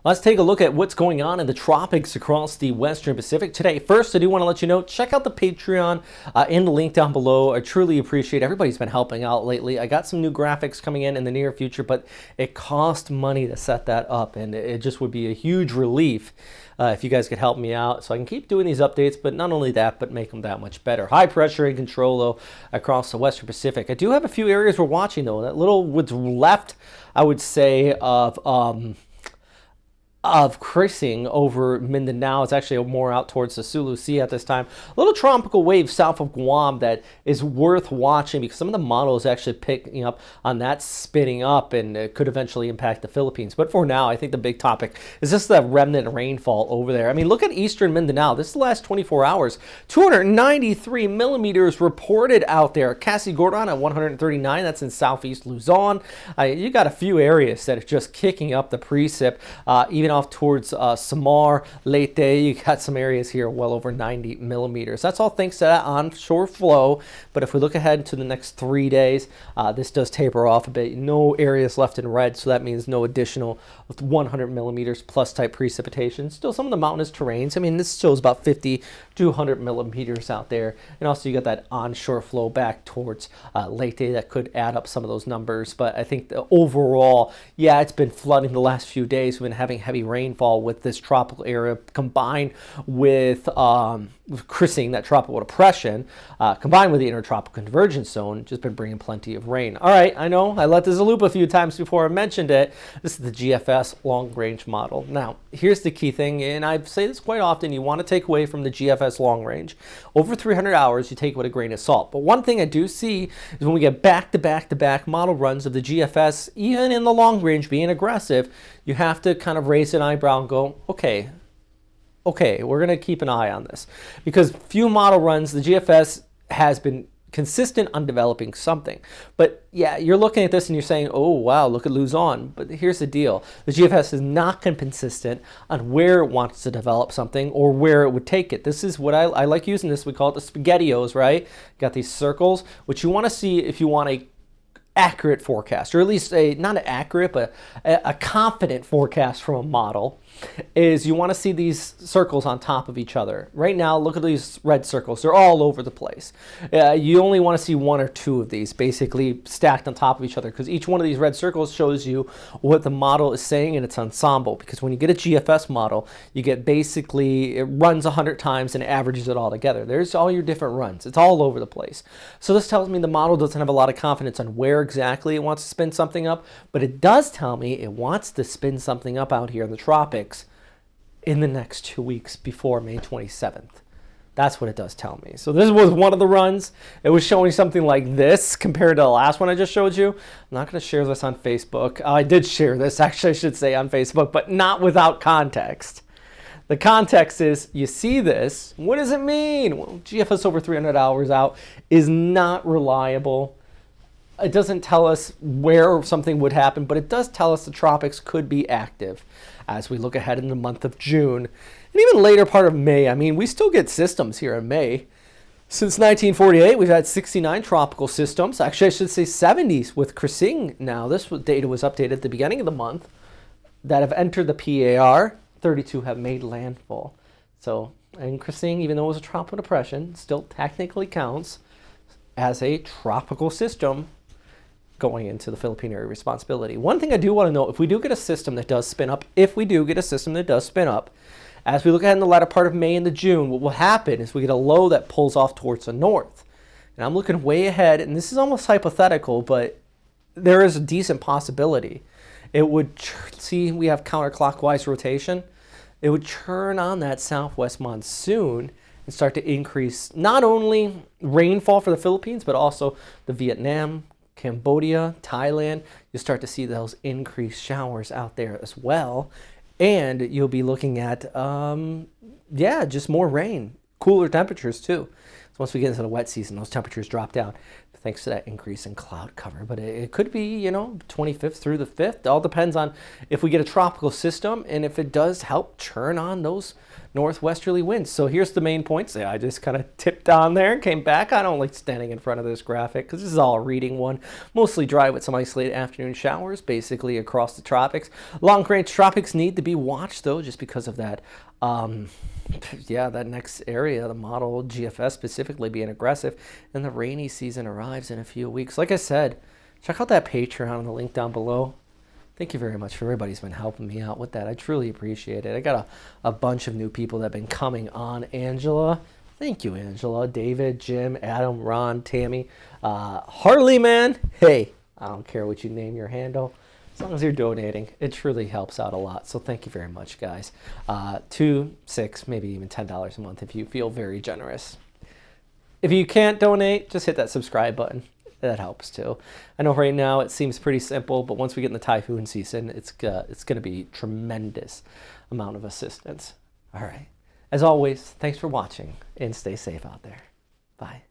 Let's take a look at what's going on in the tropics across the Western Pacific today. First, I do want to let you know, check out the Patreon in the link down below. I truly appreciate everybody's been helping out lately. I got some new graphics coming in the near future, but it cost money to set that up, and it just would be a huge relief if you guys could help me out so I can keep doing these updates, but not only that, but make them that much better. High pressure and control, though, across the Western Pacific. I do have a few areas we're watching, though. That little what's left, I would say, of creasing over Mindanao. It's actually more out towards the Sulu Sea at this time. A little tropical wave south of Guam that is worth watching because some of the models actually picking up on that spinning up, and it could eventually impact the Philippines. But for now, I think the big topic is just the remnant rainfall over there. I mean, look at eastern Mindanao. This is the last 24 hours. 293 millimeters reported out there. Casigordon at 139. That's in southeast Luzon. You got a few areas that are just kicking up the precip. Even off towards Samar, Leyte, you got some areas here well over 90 millimeters. That's all thanks to that onshore flow. But if we look ahead to the next 3 days, this does taper off a bit. No areas left in red, so that means no additional 100 millimeters plus type precipitation. Still some of the mountainous terrains. I mean, this shows about 50 to 100 millimeters out there. And also you got that onshore flow back towards Leyte that could add up some of those numbers. But I think the overall, yeah, it's been flooding the last few days. We've been having heavy rainfall with this tropical area combined with creasing, that tropical depression, combined with the intertropical convergence zone, just been bringing plenty of rain. All right, I know I let this loop a few times before I mentioned it. This is the GFS long range model. Now, here's the key thing, and I say this quite often, you want to take away from the GFS long range. Over 300 hours, you take it with a grain of salt. But one thing I do see is when we get back-to-back model runs of the GFS, even in the long range being aggressive, you have to kind of raise an eyebrow and go, okay, we're going to keep an eye on this. Because few model runs, the GFS has been consistent on developing something. But yeah, you're looking at this and you're saying, oh, wow, look at Luzon. But here's the deal. The GFS has not been consistent on where it wants to develop something or where it would take it. This is what I like using this. We call it the SpaghettiOs, right? Got these circles, which you want to see if you want a accurate forecast, or at least not an accurate, but a confident forecast from a model, is you want to see these circles on top of each other. Right now, look at these red circles. They're all over the place. You only want to see one or two of these basically stacked on top of each other, because each one of these red circles shows you what the model is saying in its ensemble. Because when you get a GFS model, you get basically, it runs 100 times and averages it all together. There's all your different runs. It's all over the place. So this tells me the model doesn't have a lot of confidence on where exactly it wants to spin something up, but it does tell me it wants to spin something up out here in the tropics in the next 2 weeks before May 27th. That's what it does tell me. So this was one of the runs. It was showing something like this compared to the last one I just showed you. I'm not going to share this on Facebook. I did share this, actually, I should say, on Facebook, but not without context. The context is, you see this, what does it mean? Well, GFS over 300 hours out is not reliable. It doesn't tell us where something would happen, but it does tell us the tropics could be active as we look ahead in the month of June. And even later part of May. I mean, we still get systems here in May. Since 1948, we've had 69 tropical systems. Actually, I should say 70s with creasing now. This data was updated at the beginning of the month that have entered the PAR. 32 have made landfall. So, and creasing, even though it was a tropical depression, still technically counts as a tropical system going into the Philippine area responsibility. One thing I do want to know, if we do get a system that does spin up, as we look ahead in the latter part of May into June, what will happen is we get a low that pulls off towards the north. And I'm looking way ahead, and this is almost hypothetical, but there is a decent possibility. It would, see, we have counterclockwise rotation. It would turn on that southwest monsoon and start to increase not only rainfall for the Philippines, but also the Vietnam, Cambodia, Thailand. You'll start to see those increased showers out there as well. And you'll be looking at, just more rain, cooler temperatures too. So once we get into the wet season, those temperatures drop down. thanks to that increase in cloud cover. But it could be, you know, 25th through the 5th. It all depends on if we get a tropical system and if it does help churn on those northwesterly winds. So here's the main points. Yeah, I just kind of tipped on there and came back. I don't like standing in front of this graphic because this is all a reading one. Mostly dry with some isolated afternoon showers, basically across the tropics. Long-range tropics need to be watched, though, just because of that. Yeah, that next area, the model GFS specifically being aggressive, and the rainy season arrives in a few weeks. Like I said, check out that Patreon on the link down below. Thank you very much for everybody's been helping me out with that. I truly appreciate it. I got a bunch of new people that have been coming on. Angela, thank you, Angela. David, Jim, Adam, Ron, Tammy, Harley, man. Hey, I don't care what you name your handle. As long as you're donating, it truly helps out a lot. So thank you very much, guys. $2, $6, maybe even $10 a month if you feel very generous. If you can't donate, just hit that subscribe button. That helps too. I know right now it seems pretty simple, but once we get in the typhoon season, it's going to be tremendous amount of assistance. All right. As always, thanks for watching and stay safe out there. Bye.